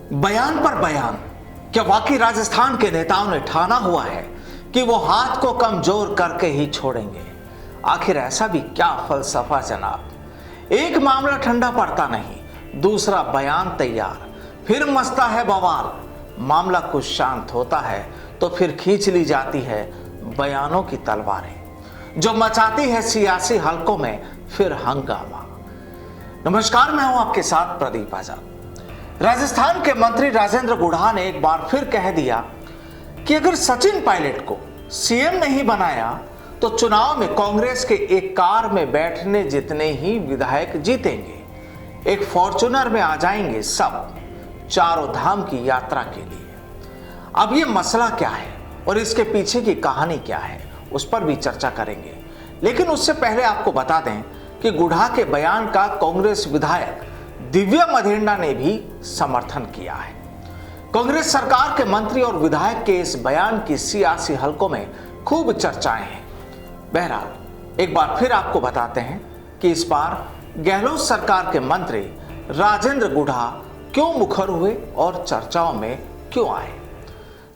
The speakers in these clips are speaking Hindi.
बयान पर बयान। क्या वाकई राजस्थान के नेताओं ने ठाना हुआ है कि वो हाथ को कमजोर करके ही छोड़ेंगे? आखिर ऐसा भी क्या फलसफा जनाब। एक मामला ठंडा पड़ता नहीं, दूसरा बयान तैयार, फिर मचता है बवाल। मामला कुछ शांत होता है तो फिर खींच ली जाती है बयानों की तलवारें, जो मचाती है सियासी हलकों में फिर हंगामा। नमस्कार, मैं हूं आपके साथ प्रदीप आजाद। राजस्थान के मंत्री राजेंद्र गुढ़ा ने एक बार फिर कह दिया कि अगर सचिन पायलट को सीएम नहीं बनाया तो चुनाव में कांग्रेस के एक कार में बैठने जितने ही विधायक जीतेंगे। एक फॉर्च्यूनर में आ जाएंगे सब, चारों धाम की यात्रा के लिए। अब ये मसला क्या है और इसके पीछे की कहानी क्या है, उस पर भी चर्चा करेंगे। लेकिन उससे पहले आपको बता दें कि गुढ़ा के बयान का कांग्रेस विधायक दिव्या मधेंडा ने भी समर्थन किया है। कांग्रेस सरकार के मंत्री और विधायक के इस बयान की सियासी हलकों में खूब चर्चाएं हैं। बहरहाल एक बार फिर आपको बताते हैं कि इस बार गहलोत सरकार के मंत्री राजेंद्र गुढ़ा क्यों मुखर हुए और चर्चाओं में क्यों आए।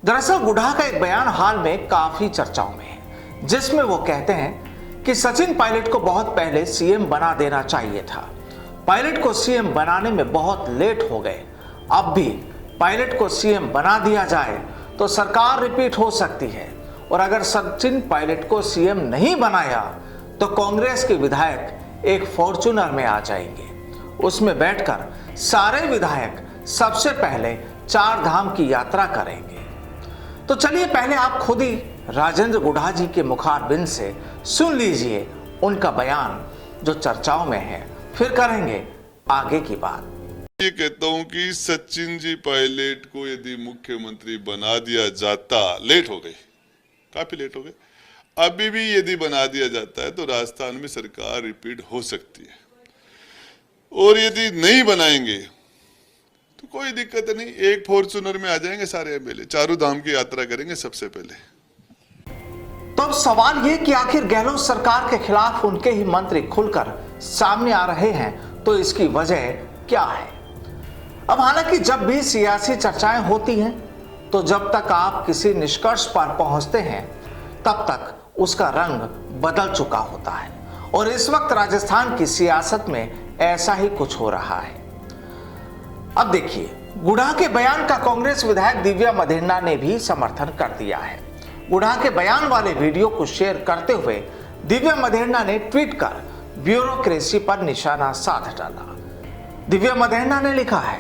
दरअसल गुढ़ा का एक बयान हाल में काफी चर्चाओं में है, जिसमें वो कहते हैं कि सचिन पायलट को बहुत पहले सीएम बना देना चाहिए था। पायलट को सीएम बनाने में बहुत लेट हो गए। अब भी पायलट को सीएम बना दिया जाए तो सरकार रिपीट हो सकती है, और अगर सचिन पायलट को सीएम नहीं बनाया तो कांग्रेस के विधायक एक फॉर्च्यूनर में आ जाएंगे। उसमें बैठकर सारे विधायक सबसे पहले चार धाम की यात्रा करेंगे। तो चलिए पहले आप खुद ही राजेंद्र गुढ़ा जी के मुखारबिंद से सुन लीजिए उनका बयान जो चर्चाओं में है, फिर करेंगे आगे की बात। ये कहता हूं कि सचिन जी पायलट को यदि मुख्यमंत्री बना दिया जाता, लेट हो गए, काफी लेट हो गए, अभी भी यदि बना दिया जाता है तो राजस्थान में सरकार रिपीट हो सकती है। और यदि नहीं बनाएंगे तो कोई दिक्कत नहीं, एक फॉर्च्यूनर में आ जाएंगे सारे एमएलए, चारों धाम की यात्रा करेंगे सबसे पहले। तो अब सवाल ये कि आखिर गहलोत सरकार के खिलाफ उनके ही मंत्री खुलकर सामने आ रहे हैं, तो इसकी वजह क्या है। अब हालांकि जब भी सियासी चर्चाएं होती हैं तो जब तक आप किसी निष्कर्ष पर पहुंचते हैं तब तक उसका रंग बदल चुका होता है, और इस वक्त राजस्थान की सियासत में ऐसा ही कुछ हो रहा है। अब देखिए, गुढ़ा के बयान का कांग्रेस विधायक दिव्या मधेंडा ने भी समर्थन कर दिया है। गुढ़ा के बयान वाले वीडियो को शेयर करते हुए दिव्या मधेंडा ने ट्वीट कर ब्यूरोक्रेसी पर निशाना साध डाला। दिव्या मधेंडा ने लिखा है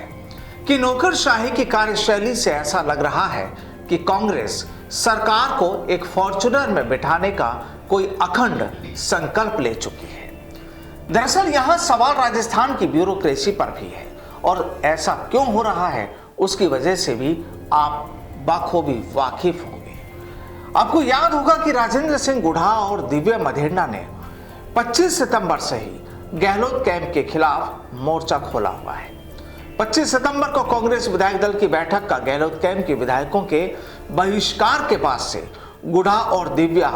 कि नौकरशाही की कार्यशैली से ऐसा लग रहा है कि कांग्रेस सरकार को एक फॉर्च्यूनर में बिठाने का कोई अखंड संकल्प ले चुकी है। दरअसल यहां सवाल राजस्थान की ब्यूरोक्रेसी पर भी है, और ऐसा क्यों हो रहा है उसकी वजह से भी आप बखूबी वाकिफ होंगे। आपको याद होगा कि राजेंद्र सिंह गुढ़ा और दिव्या मधेंडा ने 25 सितंबर से ही गहलोत कैंप के खिलाफ मोर्चा खोला हुआ है। 25 सितंबर को कांग्रेस विधायक दल की बैठक का गहलोत कैंप के विधायकों के बहिष्कार के बाद से गुढ़ा और दिव्या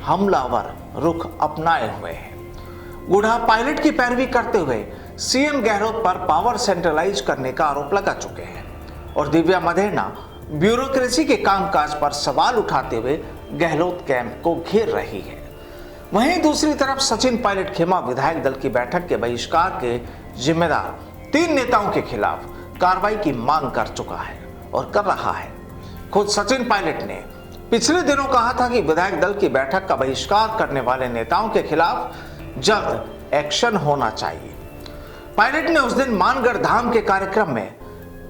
हमलावर रुख अपनाए हुए हैं। गुढ़ा पायलट की पैरवी करते हुए सीएम गहलोत पर पावर सेंट्रलाइज करने का आरोप लगा चुके हैं, और दिव्या मधेंडा ब्यूरोक्रेसी के कामकाज पर सवाल उठाते हुए गहलोत कैंप को घेर रही है। वहीं दूसरी तरफ सचिन पायलट खेमा विधायक दल की बैठक के बहिष्कार के जिम्मेदार 3 नेताओं के खिलाफ कार्रवाई की मांग कर चुका है और कर रहा है। खुद सचिन पायलट ने पिछले दिनों कहा था कि विधायक दल की बैठक का बहिष्कार करने वाले नेताओं के खिलाफ जल्द एक्शन होना चाहिए। पायलट ने उस दिन मानगढ़ धाम के कार्यक्रम में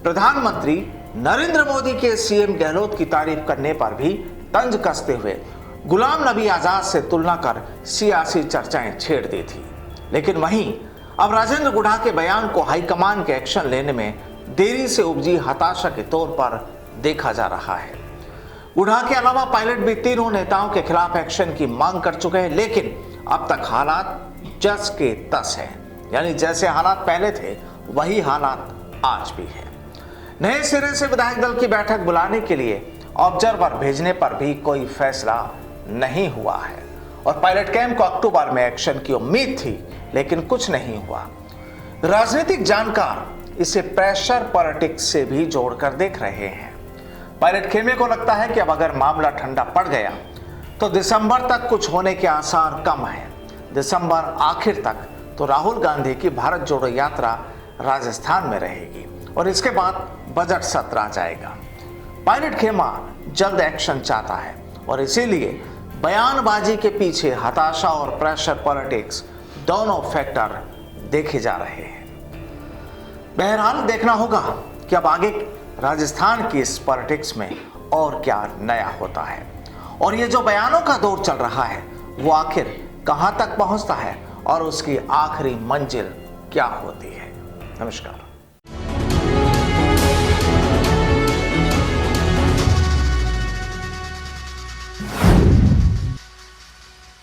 प्रधानमंत्री नरेंद्र मोदी के सीएम गहलोत की तारीफ करने पर भी तंज कसते हुए गुलाम नबी आजाद से तुलना कर सियासी चर्चाएं छेड़ दी थी। लेकिन वहीं अब राजेंद्र गुढ़ा के बयान को हाईकमान के एक्शन लेने में देरी से उपजी हताशा के तौर पर देखा जा रहा है। गुढ़ा के अलावा पायलट भी तीनों नेताओं के खिलाफ एक्शन की मांग कर चुके हैं, लेकिन अब तक हालात जस के तस है, यानी जैसे हालात पहले थे वही हालात आज भी है। नए सिरे से विधायक दल की बैठक बुलाने के लिए ऑब्जर्वर भेजने पर भी कोई फैसला नहीं हुआ है, और पायलट कैंप को अक्टूबर में एक्शन की उम्मीद थी, लेकिन कुछ नहीं हुआ। राजनीतिक जानकार इसे प्रेशर पॉलिटिक्स से भी जोड़कर देख रहे हैं। पायलट खेमे को लगता है कि अब अगर मामला ठंडा पड़ गया तो दिसंबर तक कुछ होने के आसार कम है। दिसंबर आखिर तक तो राहुल गांधी की भारत जोड़ो यात्रा राजस्थान में रहेगी और इसके बाद बजट सत्र आ जाएगा। पायलट खेमा जल्द एक्शन चाहता है और इसीलिए बयानबाजी के पीछे हताशा और प्रेशर पॉलिटिक्स दोनों फैक्टर देखे जा रहे हैं। बहरहाल देखना होगा कि अब आगे राजस्थान की इस पॉलिटिक्स में और क्या नया होता है और ये जो बयानों का दौर चल रहा है वो आखिर कहां तक पहुंचता है और उसकी आखिरी मंजिल क्या होती है। नमस्कार।